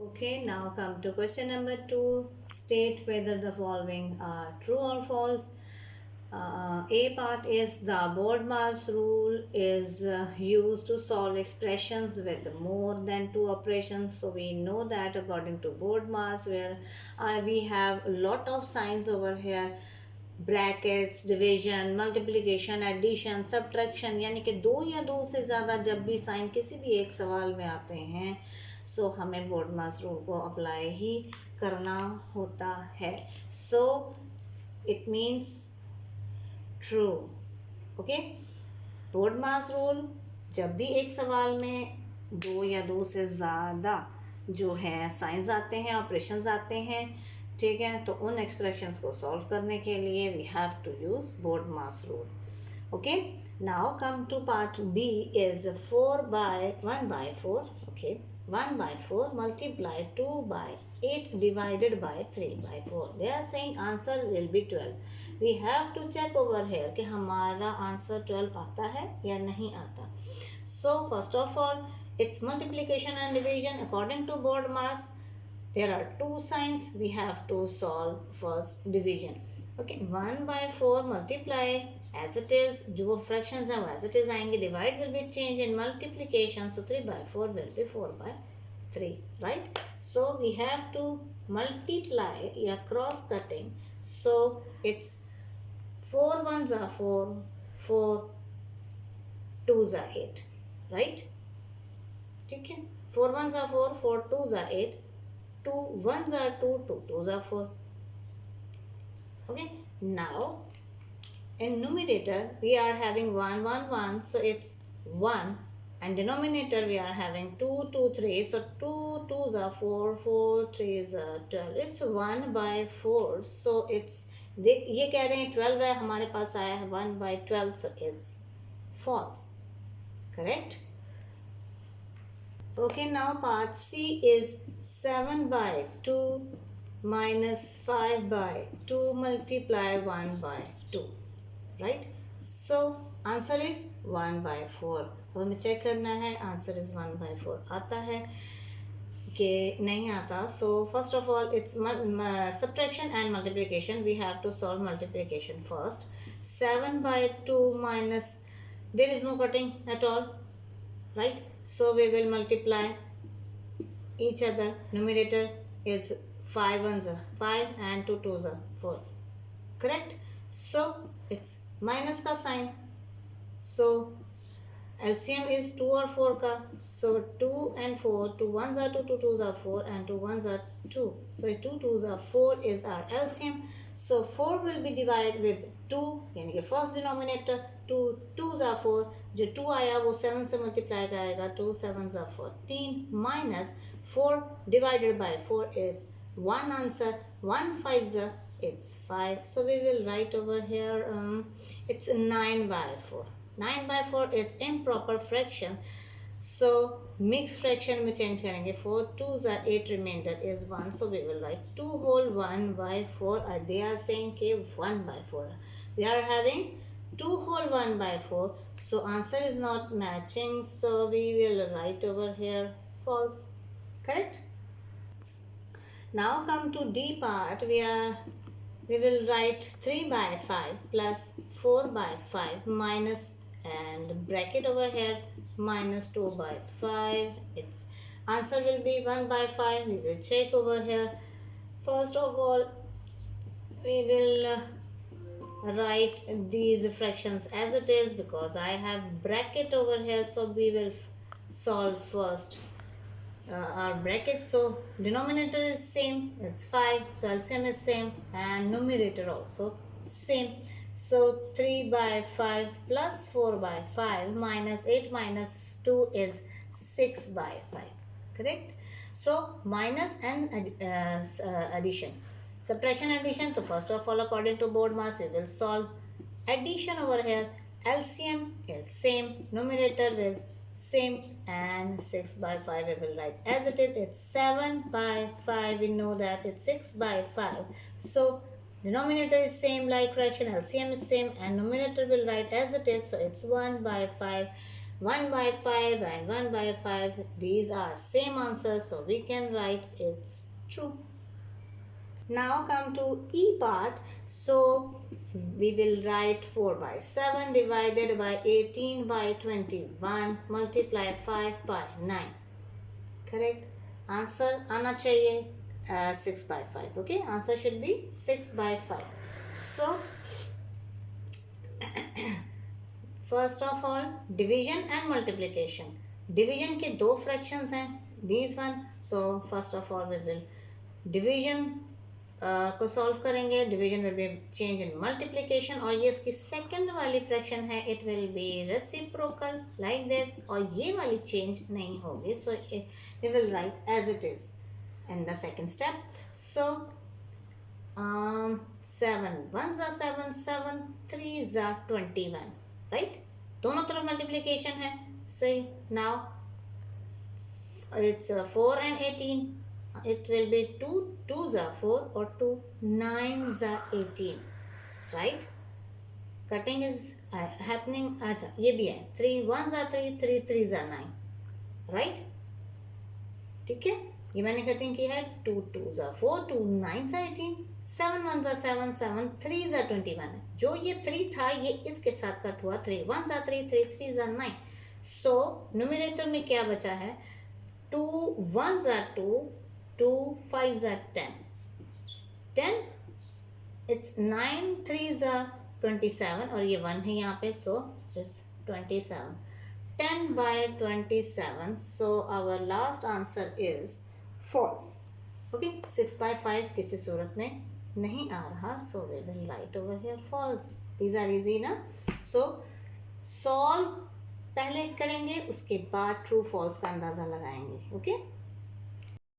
Okay, now come to question number 2. State whether the following are true or false. A part is the BODMAS rule is used to solve expressions with more than two operations. So we know that according to BODMAS, where we have a lot of signs over here, brackets division multiplication addition subtraction, यानी कि दो या दो से ज़्यादा जब भी sign किसी भी एक सवाल में आते हैं सो हमें BODMAS रूल को अप्लाई ही करना होता है. So it means true. Okay, BODMAS rule जब भी एक सवाल में दो या दो से ज़्यादा जो है साइंस आते हैं, ऑपरेशंस आते हैं, ठीक है, तो उन एक्सप्रेशंस को सॉल्व करने के लिए we have to use BODMAS rule. Okay, now come to part B is 4 by 1 by 4. Okay, 1 by 4 multiply 2 by 8 divided by 3 by 4. They are saying answer will be 12. We have to check over here कि हमारा answer 12 आता है या नहीं आता. So first of all, it's multiplication and division according to BODMAS. There are two signs, we have to solve first division. Okay, 1 by 4 multiply as it is, जो fractions हैं वो as it is आएंगे, divide will be changed in multiplication, so 3 by 4 will be 4 by 3, right? So we have to multiply या cross cutting, so it's 4 ones are 4, 4 twos are 8, right? ठीक है, 4 ones are 4, 4 twos are 8, 2 ones are 2, 2 twos are 4. Okay, now in numerator we are having 1 1 1, so it's 1, and denominator we are having 2 2 3, so 2 twos are 4, 4 threes are 12. It's 1 by 4, so it's ये कह रहे हैं 12 है, हमारे पास आया है 1 by 12, so it's false. Correct? Okay, now part C is 7 by 2 minus 5 by 2 multiply 1 by 2, right? So answer is 1 by 4. अब हमें चेक करना है आंसर इज 1 by 4 आता है कि नहीं आता. So first of all it's subtraction and multiplication. We have to solve multiplication first. 7 by 2 minus, there is no cutting at all, right? So we will multiply each other. Numerator is 5 ones are 5 and 2 twos are 4. Correct? So it's minus का sign. So LCM is 2 or 4 का. So 2 and 4, 2 ones are 2, 2 twos are 4, and 2 ones are 2. So 2 twos are 4 is our LCM. So 4 will be divided with 2, यानी कि first denominator 2 twos are 4, जो 2 आया वो 7 से multiply करेगा, 2 sevens are 14 minus 4 divided by 4 is 1 answer, 1 fives are it's 5. So we will write over here it's 9 by 4. 9 by 4 is improper fraction, so mixed fraction में change करेंगे. 4 twos are 8, remainder is 1, so we will write 2 whole 1 by 4. They are saying कि 1 by 4. We are having 2 whole 1 by 4, so answer is not matching, so we will write over here false. Correct? Now come to D part. We will write 3 by 5 plus 4 by 5 minus, and bracket over here, minus 2 by 5. Its answer will be 1 by 5. We will check over here. First of all, we will write these fractions as it is because I have bracket over here, so we will solve first our bracket. So denominator is same, it's 5, so LCM is same, and numerator also same. So 3 by 5 plus 4 by 5 minus 8 minus 2 is 6 by 5. Correct? So minus and addition, subtraction, addition. So first of all, according to BODMAS, we will solve addition over here. LCM is same, numerator will same, and 6 by 5 we will write as it is. It's 7 by 5. We know that it's 6 by 5. So denominator is same like fraction, LCM is same, and numerator will write as it is. So it's 1 by 5. 1 by 5 and 1 by 5, these are same answers, so we can write it's true. Now come to E part. So we will write 4 by 7 divided by 18 by 21 multiply 5 by 9. Correct. Answer आना चाहिए 6 by 5. Okay, answer should be 6 by 5. So first of all, division and multiplication. Division के दो fractions हैं, these one. So first of all we will division को solve करेंगे. Division will be change in multiplication, और ये उसकी second वाली fraction है, it will be reciprocal like this, और ये वाली चेंज नहीं होगी. So we will write as it is in the second step. सो 7 1 जा 7, 7 3 जा 21, राइट. दोनों तरफ मल्टीप्लिकेशन है. सही. Now it's 4 and 18. It will be 2 2s are 4 or 2 9s are 18, right. Cutting is happening. अच्छा ये भी है. 3 1s are 3, 3 3s are 9, right. ठीक है, ये मैंने कटिंग की है. 2 2s are 4, 2 9s are 18, 7 1s are 7, 7 3s are 21. जो ये 3 था ये इसके साथ कट हुआ. 3 1s are 3, 3 3s are 9. So numerator में क्या बचा है? 2 1s are 2, 2 5s are 10. 10 it's 9 3s are 27, और ये 1 है यहाँ पे, so it's 27. 10 by 27, so our last answer is false. Okay, 6 by 5 किसी सूरत में नहीं आ रहा, so we will write over here false. These are easy ना. So solve पहले करेंगे, उसके बाद ट्रू फॉल्स का अंदाज़ा लगाएंगे. ओके